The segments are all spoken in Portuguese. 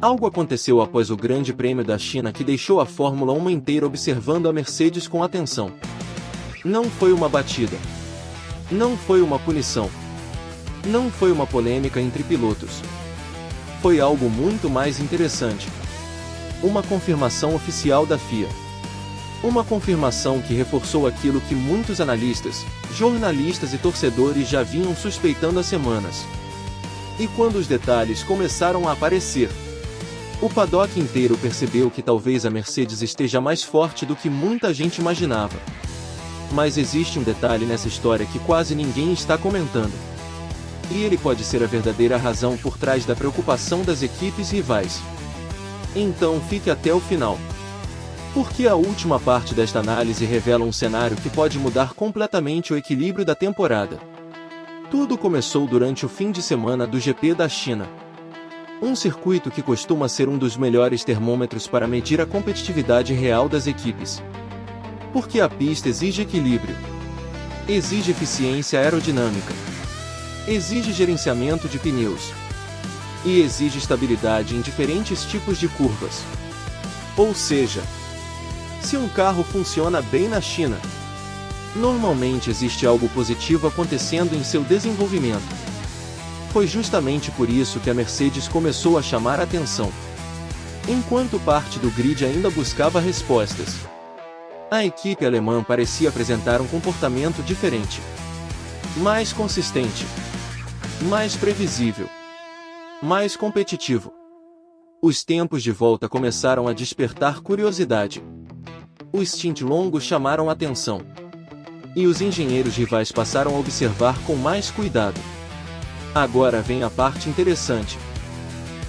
Algo aconteceu após o Grande Prêmio da China que deixou a Fórmula 1 inteira observando a Mercedes com atenção. Não foi uma batida. Não foi uma punição. Não foi uma polêmica entre pilotos. Foi algo muito mais interessante. Uma confirmação oficial da FIA. Uma confirmação que reforçou aquilo que muitos analistas, jornalistas e torcedores já vinham suspeitando há semanas. E quando os detalhes começaram a aparecer, o paddock inteiro percebeu que talvez a Mercedes esteja mais forte do que muita gente imaginava. Mas existe um detalhe nessa história que quase ninguém está comentando. E ele pode ser a verdadeira razão por trás da preocupação das equipes rivais. Então fique até o final. Porque a última parte desta análise revela um cenário que pode mudar completamente o equilíbrio da temporada. Tudo começou durante o fim de semana do GP da China. Um circuito que costuma ser um dos melhores termômetros para medir a competitividade real das equipes. Porque a pista exige equilíbrio, exige eficiência aerodinâmica, exige gerenciamento de pneus e exige estabilidade em diferentes tipos de curvas. Ou seja, se um carro funciona bem na China, normalmente existe algo positivo acontecendo em seu desenvolvimento. Foi justamente por isso que a Mercedes começou a chamar a atenção. Enquanto parte do grid ainda buscava respostas, a equipe alemã parecia apresentar um comportamento diferente. Mais consistente, mais previsível, mais competitivo. Os tempos de volta começaram a despertar curiosidade. Os stints longos chamaram a atenção. E os engenheiros rivais passaram a observar com mais cuidado. Agora vem a parte interessante.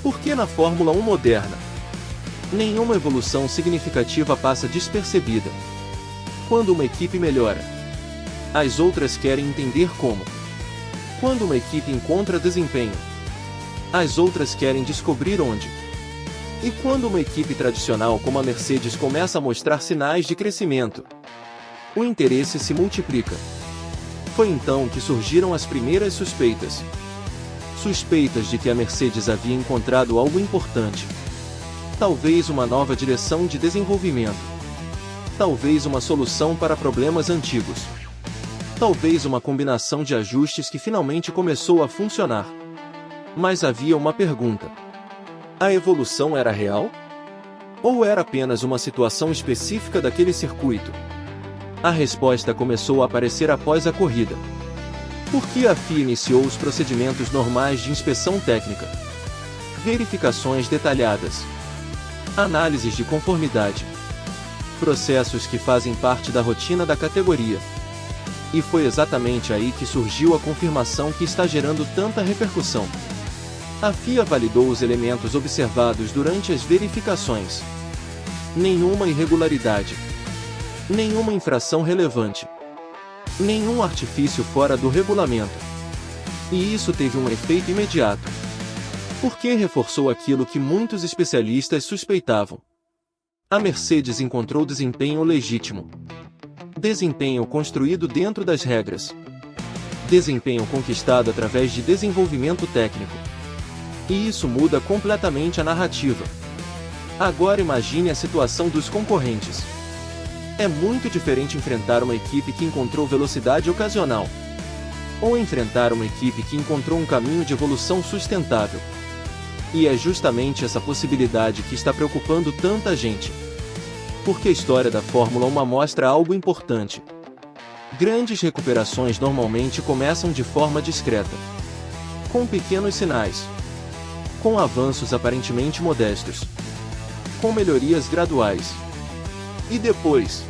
Porque na Fórmula 1 moderna, nenhuma evolução significativa passa despercebida. Quando uma equipe melhora, as outras querem entender como. Quando uma equipe encontra desempenho, as outras querem descobrir onde. E quando uma equipe tradicional como a Mercedes começa a mostrar sinais de crescimento, o interesse se multiplica. Foi então que surgiram as primeiras suspeitas. Suspeitas de que a Mercedes havia encontrado algo importante. Talvez uma nova direção de desenvolvimento. Talvez uma solução para problemas antigos. Talvez uma combinação de ajustes que finalmente começou a funcionar. Mas havia uma pergunta. A evolução era real? Ou era apenas uma situação específica daquele circuito? A resposta começou a aparecer após a corrida. Porque a FIA iniciou os procedimentos normais de inspeção técnica, verificações detalhadas, análises de conformidade, processos que fazem parte da rotina da categoria. E foi exatamente aí que surgiu a confirmação que está gerando tanta repercussão. A FIA validou os elementos observados durante as verificações. Nenhuma irregularidade. Nenhuma infração relevante. Nenhum artifício fora do regulamento. E isso teve um efeito imediato. Porque reforçou aquilo que muitos especialistas suspeitavam. A Mercedes encontrou desempenho legítimo. Desempenho construído dentro das regras. Desempenho conquistado através de desenvolvimento técnico. E isso muda completamente a narrativa. Agora imagine a situação dos concorrentes. É muito diferente enfrentar uma equipe que encontrou velocidade ocasional, ou enfrentar uma equipe que encontrou um caminho de evolução sustentável. E é justamente essa possibilidade que está preocupando tanta gente. Porque a história da Fórmula 1 mostra algo importante. Grandes recuperações normalmente começam de forma discreta, com pequenos sinais, com avanços aparentemente modestos, com melhorias graduais. E depois,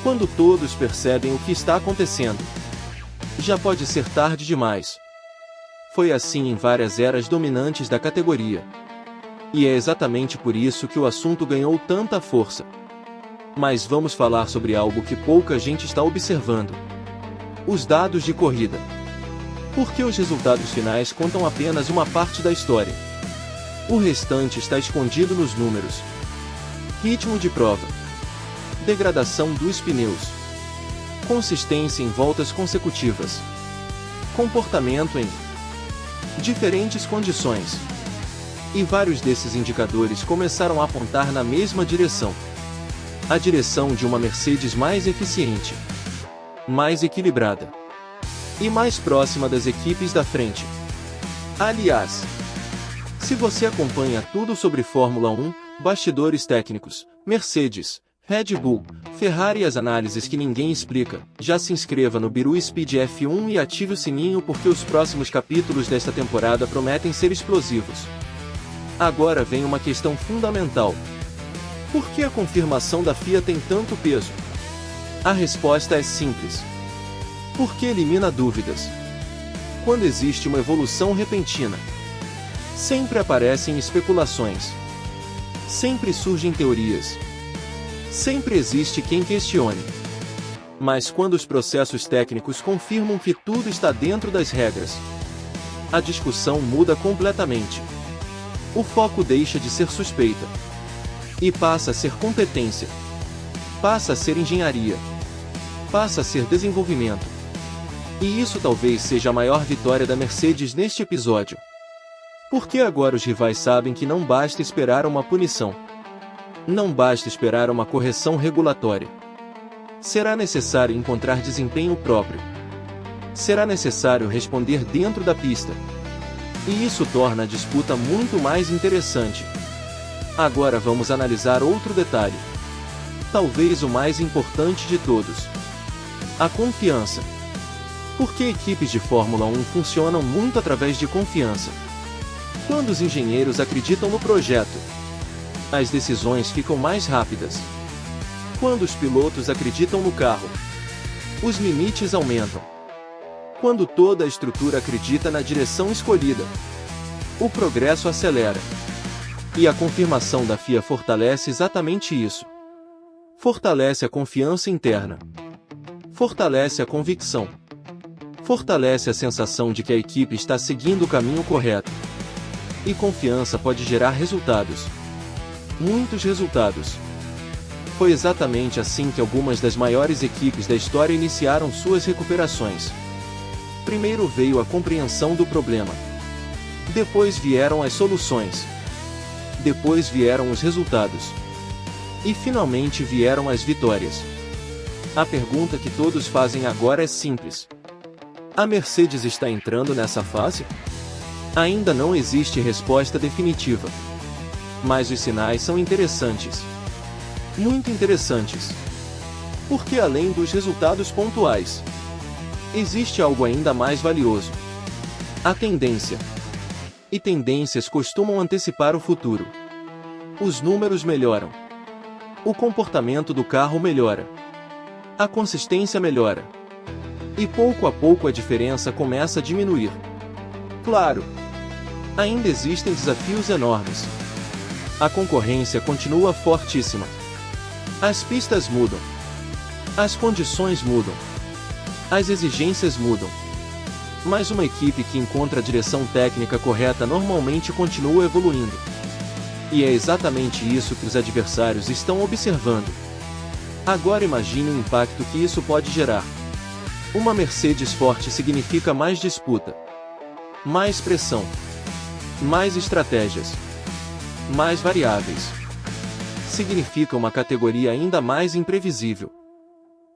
quando todos percebem o que está acontecendo, já pode ser tarde demais. Foi assim em várias eras dominantes da categoria. E é exatamente por isso que o assunto ganhou tanta força. Mas vamos falar sobre algo que pouca gente está observando. Os dados de corrida. Porque os resultados finais contam apenas uma parte da história. O restante está escondido nos números. Ritmo de prova. Degradação dos pneus. Consistência em voltas consecutivas. Comportamento em diferentes condições. E vários desses indicadores começaram a apontar na mesma direção. A direção de uma Mercedes mais eficiente, mais equilibrada e mais próxima das equipes da frente. Aliás, se você acompanha tudo sobre Fórmula 1, bastidores técnicos, Mercedes, Red Bull, Ferrari e as análises que ninguém explica, já se inscreva no Biru Speed F1 e ative o sininho porque os próximos capítulos desta temporada prometem ser explosivos. Agora vem uma questão fundamental. Por que a confirmação da FIA tem tanto peso? A resposta é simples. Porque elimina dúvidas. Quando existe uma evolução repentina, sempre aparecem especulações. Sempre surgem teorias. Sempre existe quem questione. Mas quando os processos técnicos confirmam que tudo está dentro das regras, a discussão muda completamente. O foco deixa de ser suspeita e passa a ser competência. Passa a ser engenharia. Passa a ser desenvolvimento. E isso talvez seja a maior vitória da Mercedes neste episódio. Porque agora os rivais sabem que não basta esperar uma punição. Não basta esperar uma correção regulatória. Será necessário encontrar desempenho próprio. Será necessário responder dentro da pista. E isso torna a disputa muito mais interessante. Agora vamos analisar outro detalhe. Talvez o mais importante de todos. A confiança. Porque equipes de Fórmula 1 funcionam muito através de confiança. Quando os engenheiros acreditam no projeto, as decisões ficam mais rápidas. Quando os pilotos acreditam no carro, os limites aumentam. Quando toda a estrutura acredita na direção escolhida, o progresso acelera. E a confirmação da FIA fortalece exatamente isso. Fortalece a confiança interna. Fortalece a convicção. Fortalece a sensação de que a equipe está seguindo o caminho correto. E confiança pode gerar resultados. Muitos resultados. Foi exatamente assim que algumas das maiores equipes da história iniciaram suas recuperações. Primeiro veio a compreensão do problema. Depois vieram as soluções. Depois vieram os resultados. E finalmente vieram as vitórias. A pergunta que todos fazem agora é simples. A Mercedes está entrando nessa fase? Ainda não existe resposta definitiva. Mas os sinais são interessantes. Muito interessantes. Porque além dos resultados pontuais, existe algo ainda mais valioso. A tendência. E tendências costumam antecipar o futuro. Os números melhoram. O comportamento do carro melhora. A consistência melhora. E pouco a pouco a diferença começa a diminuir. Claro, ainda existem desafios enormes. A concorrência continua fortíssima. As pistas mudam. As condições mudam. As exigências mudam. Mas uma equipe que encontra a direção técnica correta normalmente continua evoluindo. E é exatamente isso que os adversários estão observando. Agora imagine o impacto que isso pode gerar. Uma Mercedes forte significa mais disputa, mais pressão, mais estratégias, mais variáveis. Significa uma categoria ainda mais imprevisível.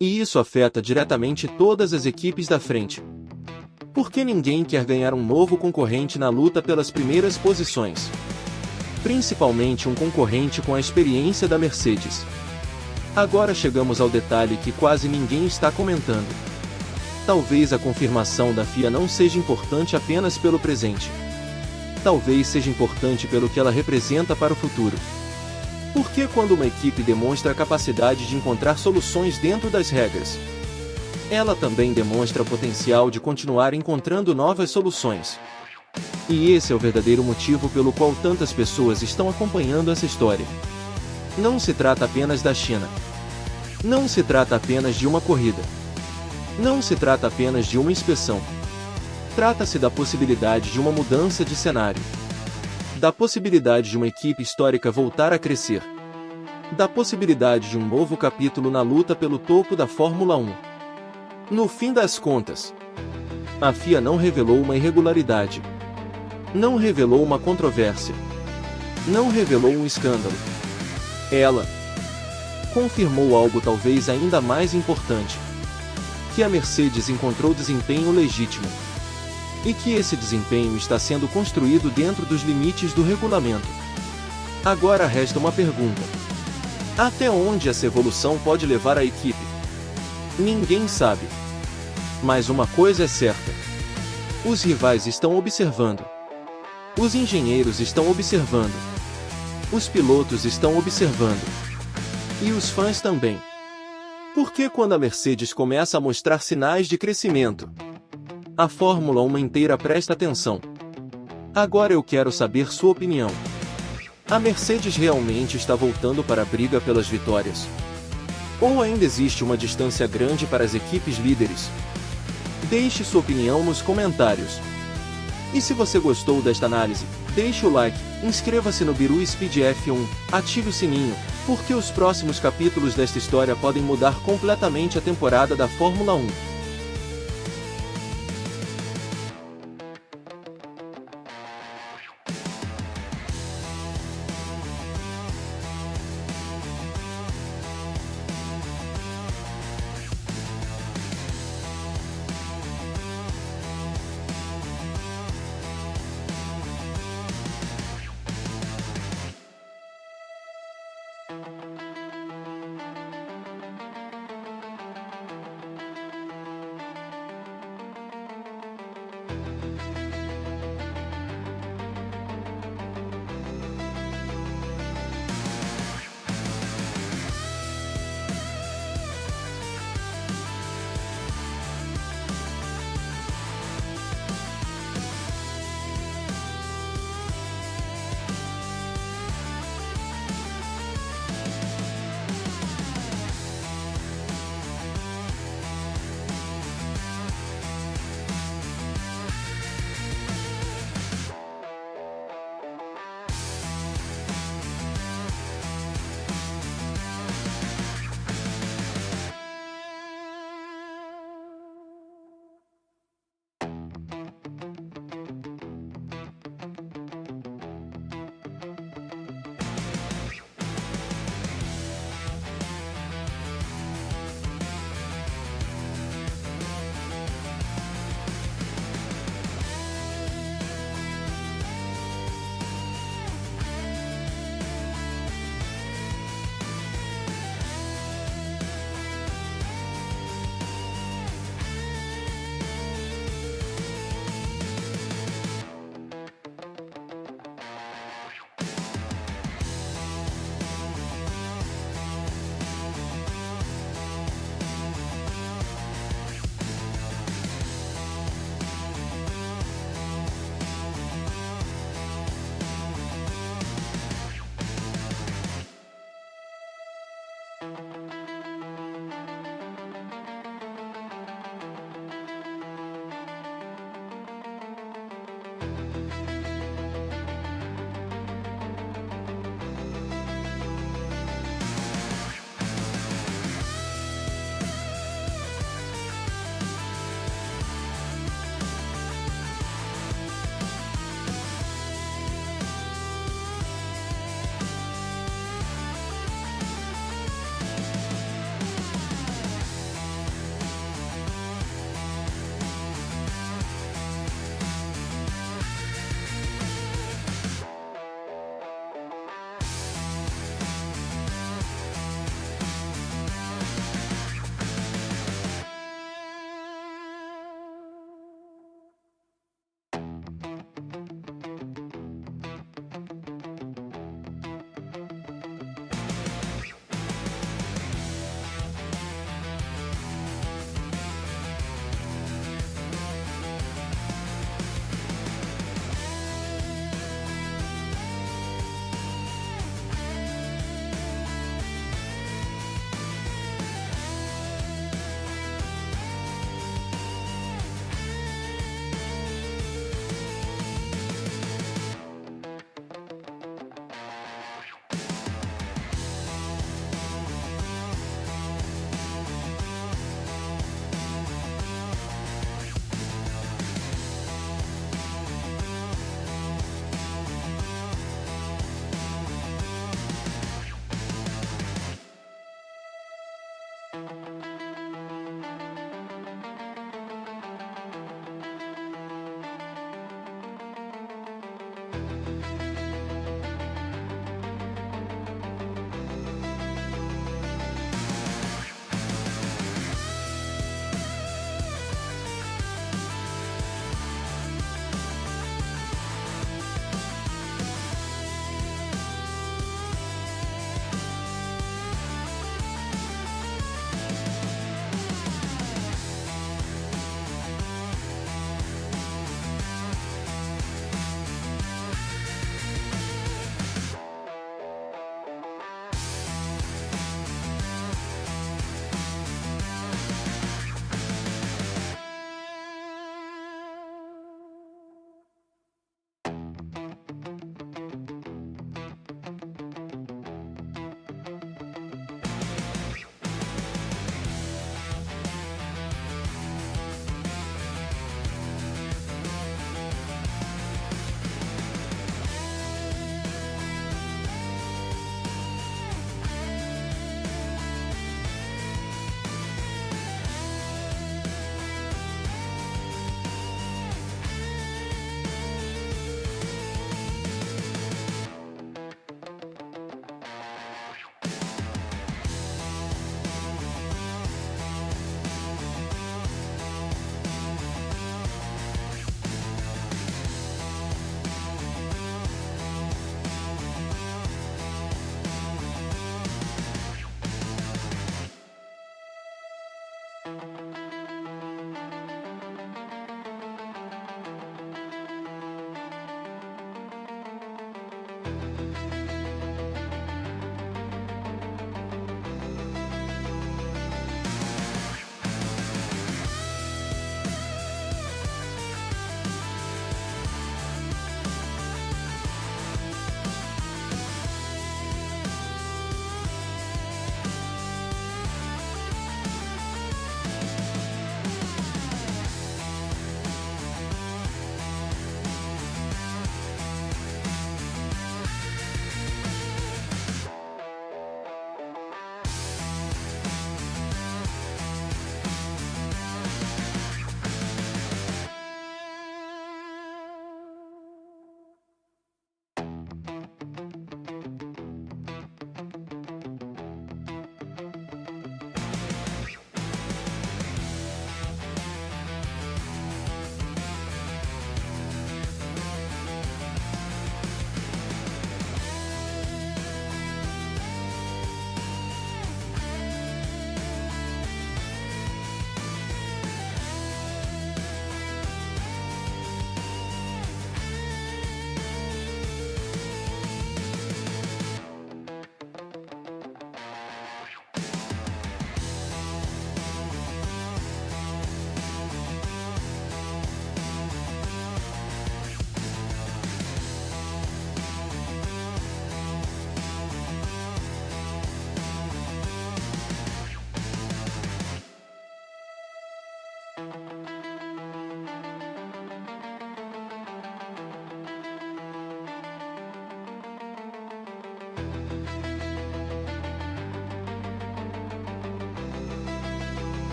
E isso afeta diretamente todas as equipes da frente. Porque ninguém quer ganhar um novo concorrente na luta pelas primeiras posições. Principalmente um concorrente com a experiência da Mercedes. Agora chegamos ao detalhe que quase ninguém está comentando. Talvez a confirmação da FIA não seja importante apenas pelo presente. Talvez seja importante pelo que ela representa para o futuro. Porque quando uma equipe demonstra a capacidade de encontrar soluções dentro das regras, ela também demonstra o potencial de continuar encontrando novas soluções. E esse é o verdadeiro motivo pelo qual tantas pessoas estão acompanhando essa história. Não se trata apenas da China. Não se trata apenas de uma corrida. Não se trata apenas de uma inspeção. Trata-se da possibilidade de uma mudança de cenário. Da possibilidade de uma equipe histórica voltar a crescer. Da possibilidade de um novo capítulo na luta pelo topo da Fórmula 1. No fim das contas, a FIA não revelou uma irregularidade. Não revelou uma controvérsia. não revelou um escândalo. Ela confirmou algo talvez ainda mais importante: que a Mercedes encontrou desempenho legítimo. E que esse desempenho está sendo construído dentro dos limites do regulamento. Agora resta uma pergunta: até onde essa evolução pode levar a equipe? Ninguém sabe. Mas uma coisa é certa: os rivais estão observando. Os engenheiros estão observando. Os pilotos estão observando. E os fãs também. Porque quando a Mercedes começa a mostrar sinais de crescimento, a Fórmula 1 inteira presta atenção. Agora eu quero saber sua opinião. A Mercedes realmente está voltando para a briga pelas vitórias? Ou ainda existe uma distância grande para as equipes líderes? Deixe sua opinião nos comentários. E se você gostou desta análise, deixe o like, inscreva-se no Biru Speed F1, ative o sininho, porque os próximos capítulos desta história podem mudar completamente a temporada da Fórmula 1.